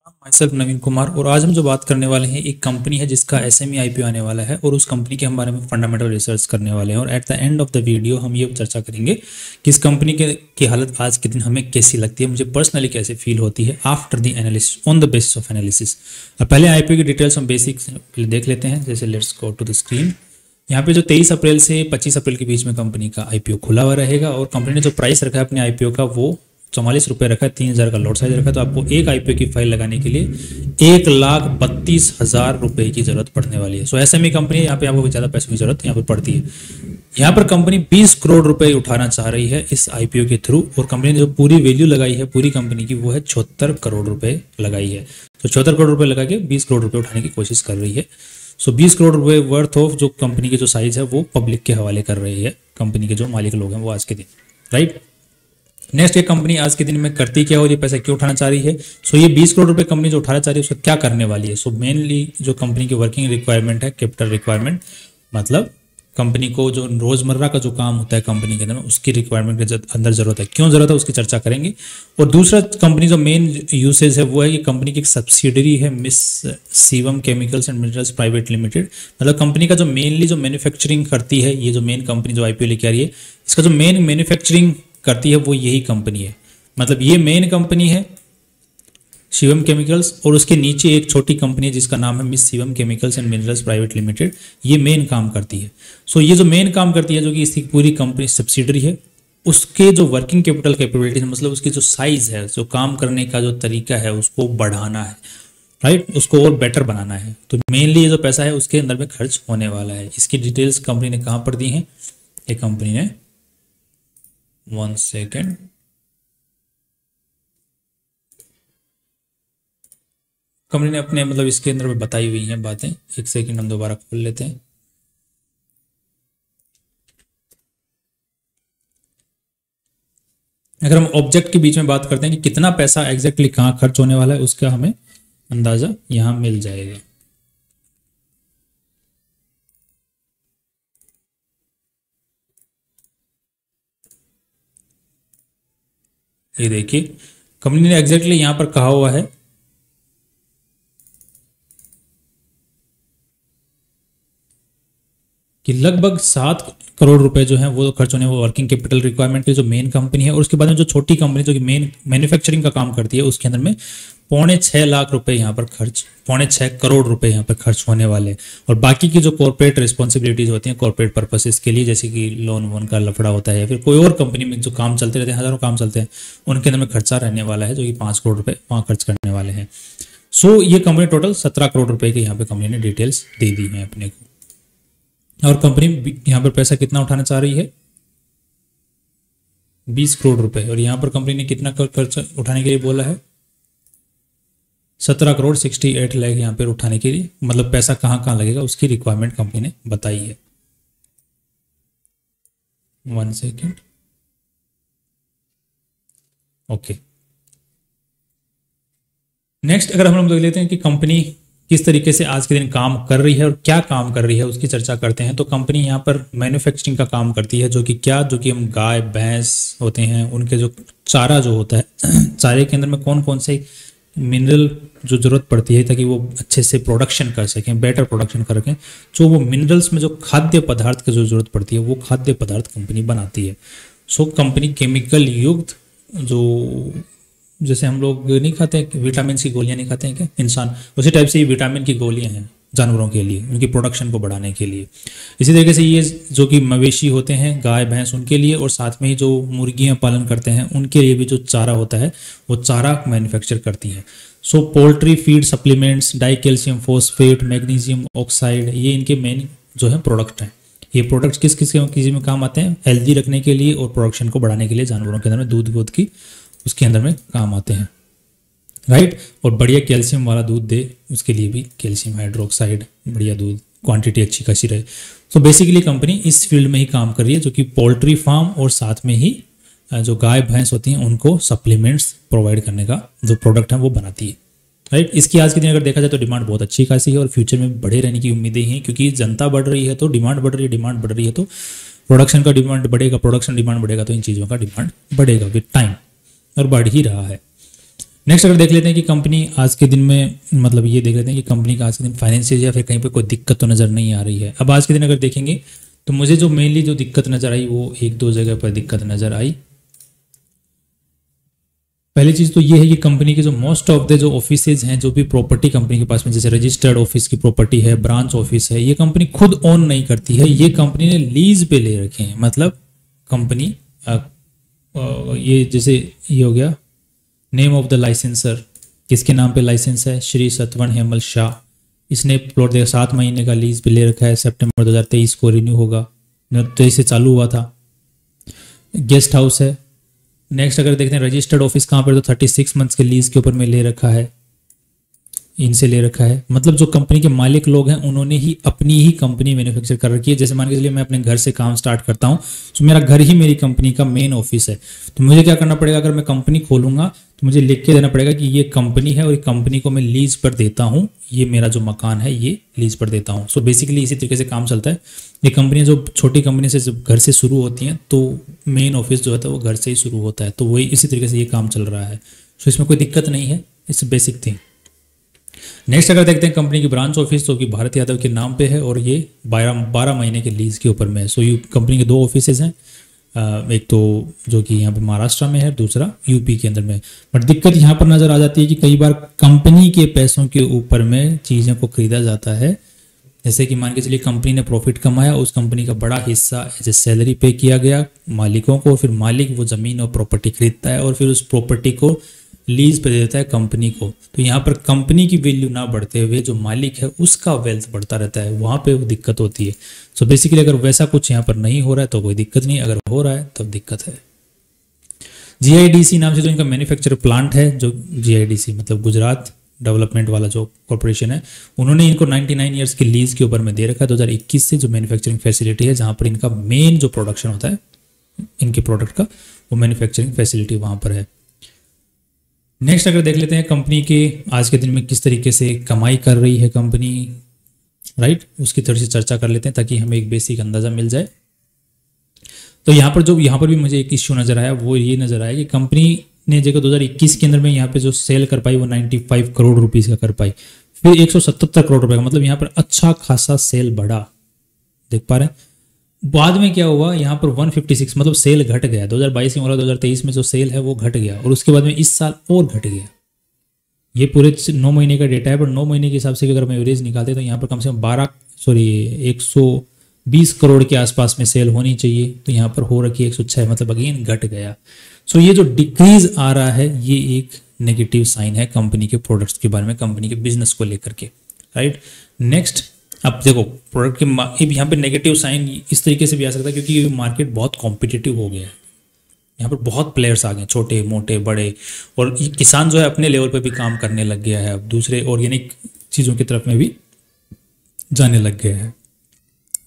My self नवीन कुमार। और आज हम जो बात करने वाले हैं, एक कंपनी है जिसका एसएमई आईपीओ आने वाला है और उस कंपनी के हम बारे में फंडामेंटल रिसर्च करने वाले हैं। और at the end of the video हम ये चर्चा करेंगे कि इस कंपनी की हालत आज के दिन हमें कैसी लगती है, मुझे पर्सनली कैसे फील होती है after the analysis, on the basis of analysis. अब पहले आईपीओ की डिटेल्स हम बेसिक देख लेते हैं। जैसे let's go to the screen. यहाँ पे जो 23 अप्रैल से 25 अप्रैल के बीच में कंपनी का आईपीओ खुला हुआ रहेगा और कंपनी ने जो प्राइस रखा है अपने आईपीओ का वो 44 रुपये रखा है, 3000 का लॉट साइज रखा है। तो आपको एक आईपीओ की फाइल लगाने के लिए 1,32,000 रुपए की जरूरत पड़ने वाली है। सो एसएमई कंपनी है, यहाँ पे आपको ज़्यादा पैसों की जरूरत यहाँ पर पड़ती है। यहाँ पर कंपनी 20 करोड़ रुपए उठाना चाह रही है इस आईपीओ के थ्रू, और कंपनी ने जो पूरी वैल्यू लगाई है पूरी कंपनी की वो है 76 करोड़ रुपए लगाई है। तो 74 करोड़ रुपए लगा के 20 करोड़ रुपए उठाने की कोशिश कर रही है। सो 20 करोड़ रुपए वर्थ ऑफ जो कंपनी की जो साइज है वो पब्लिक के हवाले कर रही है, कंपनी के जो मालिक लोग हैं वो आज के दिन, राइट। नेक्स्ट, ये कंपनी आज के दिन में करती क्या और ये पैसा क्यों उठाना चाह रही है। सो ये 20 करोड़ रुपए कंपनी जो उठाना चाह रही है उसको क्या करने वाली है। सो मेनली जो कंपनी की वर्किंग रिक्वायरमेंट है, कैपिटल रिक्वायरमेंट, मतलब कंपनी को जो रोजमर्रा का जो काम होता है कंपनी के अंदर में उसकी रिक्वायरमेंट के अंदर जरूरत है, क्यों जरूरत है उसकी चर्चा करेंगे। और दूसरा, कंपनी जो मेन यूसेज है वो है कि कंपनी की एक सब्सिडरी है miss Shivam chemicals and minerals private limited. मतलब कंपनी का जो मेनली जो मैन्युफैक्चरिंग करती है, ये जो मेन कंपनी जो आईपीओ लेके आ रही है इसका जो मेन मैन्युफैक्चरिंग करती है वो यही कंपनी है। मतलब ये मेन कंपनी है शिवम केमिकल्स, और उसके नीचे एक छोटी कंपनी है जिसका नाम है miss Shivam chemicals and minerals private limited. ये मेन काम करती है। सो ये जो मेन काम करती है, जो कि इसकी पूरी कंपनी सब्सिडरी है, उसके जो वर्किंग कैपिटल कैपेबिलिटीज, मतलब उसकी जो साइज है, जो काम करने का जो तरीका है उसको बढ़ाना है, राइट, उसको और बेटर बनाना है। तो मेनली ये जो पैसा है उसके अंदर में खर्च होने वाला है। इसकी डिटेल्स कंपनी ने कहाँ पर दी है, ये कंपनी ने 1 सेकेंड, कंपनी ने अपने मतलब इसके अंदर में बताई हुई हैं बातें। 1 सेकेंड हम दोबारा खोल लेते हैं। अगर हम ऑब्जेक्ट के बीच में बात करते हैं कि कितना पैसा एग्जैक्टली कहाँ खर्च होने वाला है, उसका हमें अंदाजा यहां मिल जाएगा। ये देखिए कंपनी ने एग्जैक्टली यहां पर कहा हुआ है कि लगभग 7 करोड़ रुपए जो है वो खर्च होने, वो वर्किंग कैपिटल रिक्वायरमेंट की जो मेन कंपनी है। और उसके बाद में जो छोटी कंपनी जो कि मेन मैन्युफैक्चरिंग का काम करती है उसके अंदर में 6.25 लाख रुपए यहाँ पर खर्च, 6.25 करोड़ रुपए यहाँ पर खर्च होने वाले। और बाकी की जो कॉर्पोरेट रिस्पॉन्सिबिलिटीज होती हैं कॉर्पोरेट पर्पसेस के लिए, जैसे कि लोन वोन का लफड़ा होता है या फिर कोई और कंपनी में जो काम चलते रहते हैं, हजारों काम चलते हैं, उनके अंदर में खर्चा रहने वाला है जो कि 5 करोड़ रुपए वहाँ खर्च करने वाले हैं। सो ये कंपनी टोटल 17 करोड़ रुपए के यहाँ पे कंपनी ने डिटेल्स दे दी है अपने को। और कंपनी यहाँ पर पैसा कितना उठाना चाह रही है, 20 करोड़ रुपए। और यहाँ पर कंपनी ने कितना खर्च उठाने के लिए बोला है, 17 करोड़ 68 लाख यहाँ पर उठाने के लिए। मतलब पैसा कहाँ कहाँ लगेगा उसकी रिक्वायरमेंट कंपनी ने बताई है। 1 सेकेंड, ओके। नेक्स्ट, अगर हम लोग देख लेते हैं कि कंपनी किस तरीके से आज के दिन काम कर रही है और क्या काम कर रही है उसकी चर्चा करते हैं। तो कंपनी यहाँ पर मैन्युफैक्चरिंग का काम करती है, जो कि क्या, जो कि हम गाय भैंस होते हैं उनके जो चारा जो होता है, चारे के अंदर में कौन कौन से मिनरल जो जरूरत पड़ती है ताकि वो अच्छे से प्रोडक्शन कर सकें, बेटर प्रोडक्शन कर सकें। जो वो मिनरल्स में जो खाद्य पदार्थ की जो जरूरत पड़ती है वो खाद्य पदार्थ कंपनी बनाती है। सो कंपनी केमिकल युक्त, जो जैसे हम लोग नहीं खाते हैं विटामिन की गोलियां नहीं खाते हैं क्या इंसान, उसी टाइप से ये विटामिन की गोलियां हैं जानवरों के लिए, उनकी प्रोडक्शन को बढ़ाने के लिए। इसी तरीके से ये जो कि मवेशी होते हैं गाय भैंस उनके लिए, और साथ में ही जो मुर्गियां पालन करते हैं उनके लिए भी जो चारा होता है वो चारा मैन्युफैक्चर करती है। So poultry feed supplements, di calcium phosphate, magnesium oxide, ये इनके मेन जो है प्रोडक्ट हैं। ये प्रोडक्ट्स किस किस किसी में काम आते हैं, हेल्दी रखने के लिए और प्रोडक्शन को बढ़ाने के लिए, जानवरों के अंदर में दूध वूध की उसके अंदर में काम आते हैं, राइट। और बढ़िया कैल्शियम वाला दूध दे उसके लिए भी कैल्शियम हाइड्रोक्साइड, बढ़िया दूध, क्वांटिटी अच्छी खासी रहे। तो बेसिकली कंपनी इस फील्ड में ही काम कर रही है, जो कि पोल्ट्री फार्म और साथ में ही जो गाय भैंस होती हैं उनको सप्लीमेंट्स प्रोवाइड करने का जो प्रोडक्ट है वो बनाती है, राइट। इसकी आज के दिन अगर देखा जाए तो डिमांड बहुत अच्छी खासी है और फ्यूचर में बढ़े रहने की उम्मीदें हैं, क्योंकि जनता बढ़ रही है तो डिमांड बढ़ रही है, डिमांड बढ़ रही है तो प्रोडक्शन का डिमांड बढ़ेगा, प्रोडक्शन डिमांड बढ़ेगा तो इन चीज़ों का डिमांड बढ़ेगा विद टाइम, और बढ़ ही रहा है। नेक्स्ट अगर देख लेते हैं कि कंपनी आज के दिन में, मतलब ये देख लेते हैं कि कंपनी का आज के दिन फाइनेंशियल या फिर कहीं पे कोई दिक्कत तो नज़र नहीं आ रही है। अब आज के दिन अगर देखेंगे तो मुझे जो मेनली जो दिक्कत नज़र आई वो एक दो जगह पर दिक्कत नज़र आई। पहली चीज़ तो ये है कि कंपनी के जो मोस्ट ऑफ द जो ऑफिसेज हैं, जो भी प्रॉपर्टी कंपनी के पास में, जैसे रजिस्टर्ड ऑफिस की प्रॉपर्टी है, ब्रांच ऑफिस है, ये कंपनी खुद ओन नहीं करती है, ये कंपनी ने लीज पे ले रखे हैं। मतलब कंपनी ये जैसे ये हो गया नेम ऑफ द लाइसेंसर, किसके नाम पे लाइसेंस है, श्री सतवन हेमल शाह। इसने प्लॉट देखा 7 महीने का लीज पे ले रखा है, सितंबर 2023 को रिन्यू होगा, 2023 से चालू हुआ था। गेस्ट हाउस है। नेक्स्ट अगर देखते हैं रजिस्टर्ड ऑफिस कहाँ पर, तो 36 मंथ्स के लीज के ऊपर में ले रखा है, इनसे ले रखा है। मतलब जो कंपनी के मालिक लोग हैं उन्होंने ही अपनी ही कंपनी मैन्युफैक्चर कर रखी है। जैसे मान के चलिए मैं अपने घर से काम स्टार्ट करता हूँ, तो मेरा घर ही मेरी कंपनी का मेन ऑफिस है। तो मुझे क्या करना पड़ेगा, अगर मैं कंपनी खोलूंगा तो मुझे लिख के देना पड़ेगा कि ये कंपनी है और ये कंपनी को मैं लीज पर देता हूँ, ये मेरा जो मकान है ये लीज पर देता हूँ। सो बेसिकली इसी तरीके से काम चलता है। ये कंपनियाँ जो छोटी कंपनी से जब घर से शुरू होती हैं तो मेन ऑफिस जो होता है वो घर से ही शुरू होता है, तो वही इसी तरीके से ये काम चल रहा है। सो इसमें कोई दिक्कत नहीं है, इट्स बेसिक थिंग। नेक्स्ट अगर देखते हैं कंपनी की ब्रांच ऑफिस, जो कि भारत यादव के नाम पे है और ये 12 महीने के लीज के ऊपर में है। सो ये कंपनी के 2 ऑफिसेज हैं, एक तो जो कि यहाँ पे महाराष्ट्र में है, दूसरा यूपी के अंदर में। बट दिक्कत यहाँ पर नज़र आ जाती है कि कई बार कंपनी के पैसों के ऊपर में चीज़ों को खरीदा जाता है। जैसे कि मान के चलिए कंपनी ने प्रॉफिट कमाया, उस कंपनी का बड़ा हिस्सा एज ए सैलरी पे किया गया मालिकों को, फिर मालिक वो ज़मीन और प्रॉपर्टी खरीदता है और फिर उस प्रॉपर्टी को लीज पे दे देता है कंपनी को। तो यहाँ पर कंपनी की वैल्यू ना बढ़ते हुए जो मालिक है उसका वेल्थ बढ़ता रहता है, वहाँ पे वो दिक्कत होती है। सो बेसिकली अगर वैसा कुछ यहाँ पर नहीं हो रहा है तो कोई दिक्कत नहीं, अगर हो रहा है तब दिक्कत है। GIDC नाम से जो इनका मैन्युफैक्चर प्लांट है, जो GIDC मतलब गुजरात डेवलपमेंट वाला जो कॉर्पोरेशन है, उन्होंने इनको 99 ईयर्स की लीज के ऊपर में दे रखा है 2021 से। जो मैन्युफैक्चरिंग फैसिलिटी है जहाँ पर इनका मेन जो प्रोडक्शन होता है इनके प्रोडक्ट का, वो मैन्युफैक्चरिंग फैसिलिटी वहाँ पर है। नेक्स्ट अगर देख लेते हैं कंपनी के आज के दिन में किस तरीके से कमाई कर रही है कंपनी, राइट, उसकी थोड़ी सी चर्चा कर लेते हैं ताकि हमें एक बेसिक अंदाजा मिल जाए। तो यहाँ पर भी मुझे एक इश्यू नजर आया, वो ये नजर आया कि कंपनी ने जगह 2021 के अंदर में यहाँ पे जो सेल कर पाई वो 95 करोड़ रुपीस का कर पाई, फिर 177 करोड़ रुपए का, मतलब यहाँ पर अच्छा खासा सेल बढ़ा, देख पा रहे हैं। बाद में क्या हुआ, यहाँ पर 156 मतलब सेल घट गया 2022 में, 2023 में जो सेल है वो घट गया और उसके बाद में इस साल और घट गया। ये पूरे 9 महीने का डेटा है, पर 9 महीने के हिसाब से अगर हम एवरेज निकालते तो यहाँ पर कम से कम 120 करोड़ के आसपास में सेल होनी चाहिए, तो यहाँ पर हो रखी है 106, मतलब अगेन घट गया। सो ये जो डिक्रीज आ रहा है ये एक नेगेटिव साइन है कंपनी के प्रोडक्ट्स के बारे में, कंपनी के बिजनेस को लेकर के, राइट। नेक्स्ट अब देखो प्रोडक्ट के यहाँ पे नेगेटिव साइन इस तरीके से भी आ सकता है क्योंकि मार्केट बहुत कॉम्पिटिटिव हो गया है, यहाँ पर बहुत प्लेयर्स आ गए, छोटे मोटे बड़े, और ये किसान जो है अपने लेवल पे भी काम करने लग गया है, अब दूसरे ऑर्गेनिक चीज़ों की तरफ में भी जाने लग गया है,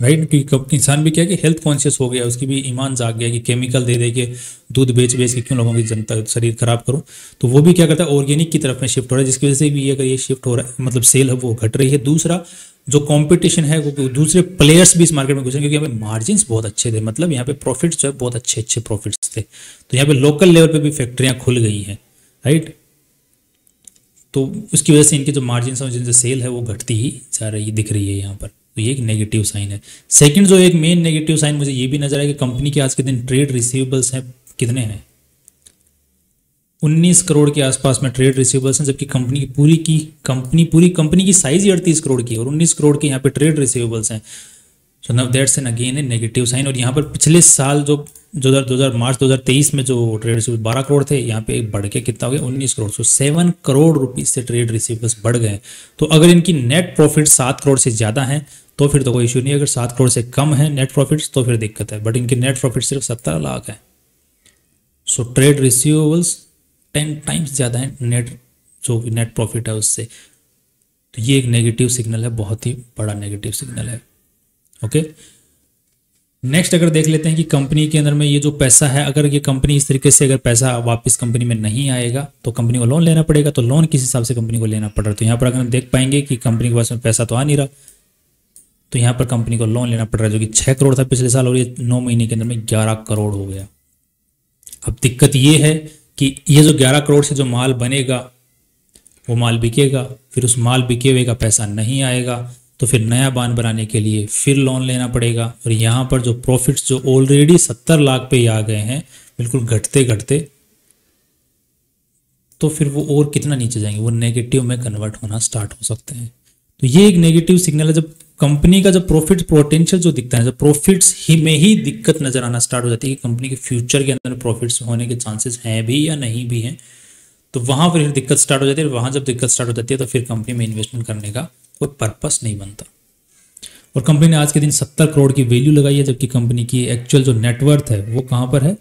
राइट। क्योंकि किसान भी क्या है कि हेल्थ कॉन्शियस हो गया, उसकी भी ईमान जाग गया कि केमिकल दे दे के दूध बेच के क्यों लोगों की जनता शरीर खराब करूं, तो वो भी क्या करता है ऑर्गेनिक की तरफ में शिफ्ट हो रहा है, जिसकी वजह से भी अगर ये शिफ्ट हो रहा है मतलब सेल है वो घट रही है। दूसरा जो कंपटीशन है वो दूसरे प्लेयर्स भी इस मार्केट में घुसे, क्योंकि यहाँ पे मार्जिन्स बहुत अच्छे थे, मतलब यहाँ पे प्रॉफिट्स जो है बहुत अच्छे प्रॉफिट्स थे, तो यहाँ पे लोकल लेवल पे भी फैक्ट्रियाँ खुल गई हैं, राइट। तो उसकी वजह से इनके जो मार्जिन्स हैं जिनसे सेल है वो घटती ही जा रही दिख रही है यहाँ पर, तो ये एक नेगेटिव साइन है। सेकंड जो एक मेन नेगेटिव साइन मुझे ये भी नजर आया कि कंपनी के आज के दिन ट्रेड रिसीवेबल्स हैं, कितने हैं, 19 करोड़ के आसपास में ट्रेड रिसीवेबल्स हैं, जबकि पूरी कंपनी की साइज ही 38 करोड़ की है और 19 करोड़ के यहाँ पे ट्रेड रिसीवेबल्स हैं। So now that's an again a negative sign. और यहाँ पर पिछले साल जो मार्च 2023 में जो ट्रेड रिसीवेबल 12 करोड़ थे, यहाँ पे बढ़ के कितना हो गया 19 करोड़। सो 7 करोड़ रुपीज से ट्रेड रिसीवेबल्स बढ़ गए। तो अगर इनकी नेट प्रॉफिट 7 करोड़ से ज़्यादा है तो फिर तो कोई इशू नहीं, अगर 7 करोड़ से कम है नेट प्रॉफिट्स तो फिर दिक्कत है, बट इनकी नेट प्रॉफिट सिर्फ 17 लाख है। सो ट्रेड रिसीवेबल्स 10 टाइम्स ज़्यादा है नेट प्रॉफिट है उससे, तो ये एक नेगेटिव सिग्नल है, बहुत ही बड़ा नेगेटिव सिग्नल है। ओके, नेक्स्ट अगर देख लेते हैं कि कंपनी के अंदर में ये जो पैसा है, अगर ये कंपनी इस तरीके से अगर पैसा वापस कंपनी में नहीं आएगा तो कंपनी को लोन लेना पड़ेगा, तो लोन किस हिसाब से कंपनी को लेना पड़ रहा है। तो यहाँ पर अगर हम देख पाएंगे कि कंपनी के पास में पैसा तो आ नहीं रहा, तो यहाँ पर कंपनी को लोन लेना पड़ रहा है, जो कि 6 करोड़ था पिछले साल और ये 9 महीने के अंदर में 11 करोड़ हो गया। अब दिक्कत ये है कि ये जो 11 करोड़ से जो माल बनेगा वो माल बिकेगा, फिर उस माल बिके हुए का पैसा नहीं आएगा, तो फिर नया बांध बनाने के लिए फिर लोन लेना पड़ेगा। और यहाँ पर जो प्रॉफिट्स जो ऑलरेडी 70 लाख पे ही आ गए हैं बिल्कुल घटते घटते, तो फिर वो और कितना नीचे जाएंगे, वो नेगेटिव में कन्वर्ट होना स्टार्ट हो सकते हैं। तो ये एक नेगेटिव सिग्नल है। जब कंपनी का जब प्रॉफिट पोटेंशियल जो दिखता है, जब प्रॉफिट्स ही में ही दिक्कत नजर आना स्टार्ट हो जाती है कि कंपनी के फ्यूचर के अंदर प्रॉफिट्स होने के चांसेस हैं भी या नहीं भी हैं, तो वहां पर दिक्कत स्टार्ट हो जाती है। वहां जब दिक्कत स्टार्ट हो जाती है तो फिर कंपनी में इन्वेस्टमेंट करने का कोई पर्पस नहीं बनता। और कंपनी ने आज के दिन 70 करोड़ की वैल्यू लगाई है, जबकि कंपनी की एक्चुअल जो नेटवर्थ है वो कहां पर है,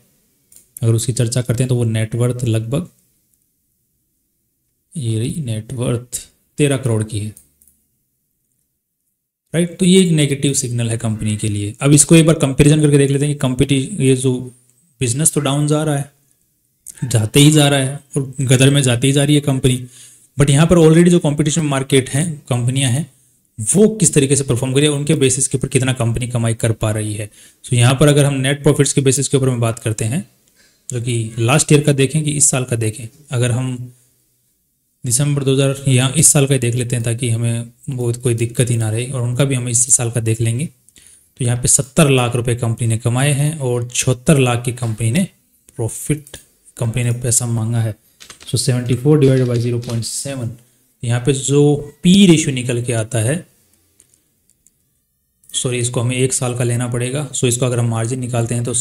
अगर उसकी चर्चा करते हैं तो वो नेटवर्थ लगभग, ये रही नेटवर्थ 13 करोड़ की है, राइट। तो ये एक नेगेटिव सिग्नल है कंपनी के लिए। अब इसको एक बार कंपैरिजन करके देख लेते हैं कि ये जो बिजनेस तो डाउन जा रहा है, जाते ही जा रहा है और गदर में जाती ही जा रही है कंपनी, बट यहाँ पर ऑलरेडी जो कंपटीशन मार्केट है, कंपनियां हैं, वो किस तरीके से परफॉर्म कर रही है, उनके बेसिस के ऊपर कितना कंपनी कमाई कर पा रही है। तो यहाँ पर अगर हम नेट प्रॉफिट्स के बेसिस के ऊपर में बात करते हैं, जो कि लास्ट ईयर का देखें कि इस साल का देखें, अगर हम दिसंबर 2000 या इस साल का ही देख लेते हैं ताकि हमें बहुत कोई दिक्कत ही ना रहे, और उनका भी हम इस साल का देख लेंगे, तो यहाँ पे 70 लाख रुपए कंपनी ने कमाए हैं और 76 लाख की कंपनी ने प्रॉफिट, कंपनी ने पैसा मांगा है। सो 74 डिवाइडेड बाई 0.7, यहाँ पे जो पी रेशियो निकल के आता है, सॉरी इसको हमें एक साल का लेना पड़ेगा। सो इसको अगर हम मार्जिन निकालते हैं तो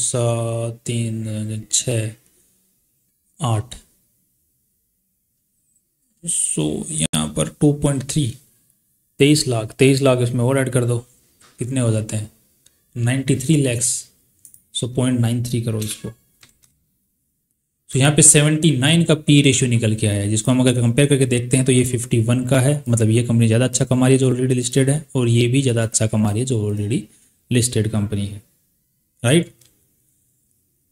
3 6 8, सो यहाँ पर 2.3, 23 लाख इसमें और ऐड कर दो, कितने हो जाते हैं 93 लैक्स, सो 0.93 करोड़ इसको। तो यहाँ पे 79 का पी रेशियो निकल के आया है, जिसको हम अगर कंपेयर करके देखते हैं तो ये 51 का है। मतलब ये कंपनी ज़्यादा अच्छा कमा रही है जो ऑलरेडी लिस्टेड है, और ये भी ज़्यादा अच्छा कमा रही है जो ऑलरेडी लिस्टेड कंपनी है, राइट।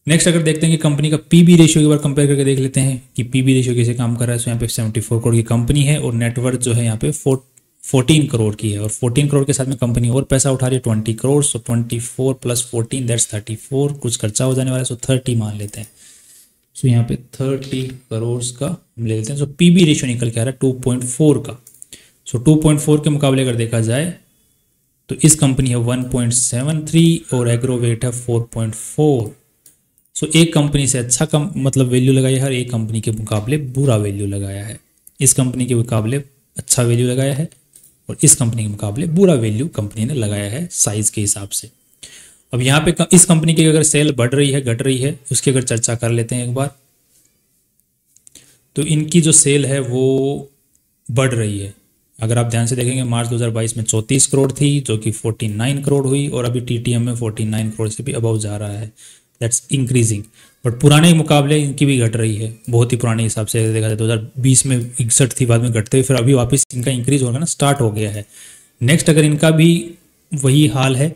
नेक्स्ट अगर देखते हैं कि कंपनी का पीबी रेशियो के बार कंपेयर करके देख लेते हैं कि पीबी रेशियो कैसे काम कर रहा है। तो यहाँ पे 74 करोड़ की कंपनी है और नेटवर्थ जो है यहाँ पे 14 करोड़ की है, और 14 करोड़ के साथ में कंपनी और पैसा उठा रही है 20 करोड़। सो 24 + 14 दैट्स 34, कुछ खर्चा हो जाने वाला है, सो 30 मान लेते हैं। सो यहाँ पे 30 करोड़ का हम ले लेते हैं। सो पीबी रेशियो निकल के आ रहा है 2.4 का। सो 2.4 के मुकाबले अगर देखा जाए तो इस कंपनी है 1.73 और एग्रोवेट है 4.4। सो एक कंपनी से अच्छा कम मतलब वैल्यू लगाया है, एक कंपनी के मुकाबले बुरा वैल्यू लगाया है। इस कंपनी के मुकाबले अच्छा वैल्यू लगाया है और इस कंपनी के मुकाबले बुरा वैल्यू कंपनी ने लगाया है साइज के हिसाब से। अब यहाँ पे इस कंपनी की अगर सेल बढ़ रही है घट रही है उसकी अगर चर्चा कर लेते हैं एक बार, तो इनकी जो सेल है वो बढ़ रही है। अगर आप ध्यान से देखेंगे मार्च 2022 में 34 करोड़ थी जो कि 49 करोड़ हुई, और अभी टीटीएम में 49 करोड़ से भी अबव जा रहा है, दैट्स इंक्रीजिंग। बट पुराने मुकाबले इनकी भी घट रही है, बहुत ही पुराने हिसाब से देखा जाए 2020 में 61 थी, बाद में घटते हुए फिर अभी वापस इनका इंक्रीज होगा ना स्टार्ट हो गया है। नेक्स्ट अगर इनका भी वही हाल है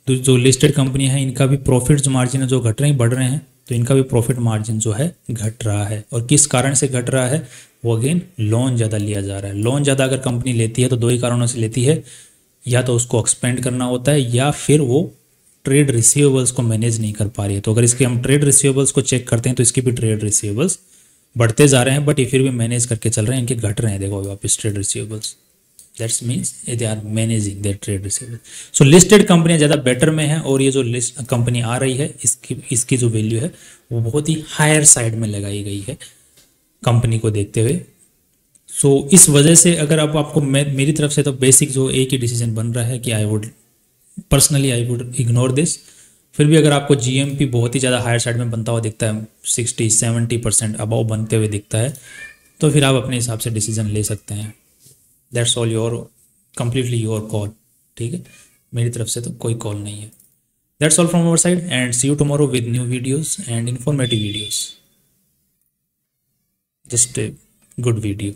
तो जो लिस्टेड कंपनियां हैं इनका भी प्रॉफिट जो मार्जिन है जो घट रहे हैं बढ़ रहे हैं, तो इनका भी प्रॉफिट मार्जिन जो है घट रहा है। और किस कारण से घट रहा है, वो अगेन लोन ज़्यादा लिया जा रहा है। लोन ज़्यादा अगर कंपनी लेती है तो दो ही कारणों से लेती है, या तो उसको एक्सपेंड करना होता है या फिर वो ट्रेड रिसीवेबल्स को मैनेज नहीं कर पा रही है। तो अगर इसके हम ट्रेड रिसीवेबल्स को चेक करते हैं तो इसके भी ट्रेड रिसीवेबल्स बढ़ते जा रहे हैं, बट ये फिर भी मैनेज करके चल रहे हैं, इनके घट रहे हैं। देखो वापस trade receivables, that's means they are managing their trade receivable. So listed कंपनियां ज़्यादा बेटर में है, और ये जो लिस्ट कंपनी आ रही है इसकी जो वैल्यू है वो बहुत ही हायर साइड में लगाई गई है कंपनी को देखते हुए। सो इस वजह से अगर अब आपको मेरी तरफ से तो बेसिक जो एक ही डिसीजन बन रहा है कि आई वुड इग्नोर दिस। फिर भी अगर आपको जीएमपी बहुत ही ज़्यादा हायर साइड में बनता हुआ दिखता है, 60-70% अबाव बनते हुए दिखता है, तो फिर आप अपने हिसाब से डिसीजन ले सकते हैं। That's all your completely your call, ठीक है। मेरी तरफ से तो कोई कॉल नहीं है। That's all from our side and see you tomorrow with new videos and informative videos. Just a good video.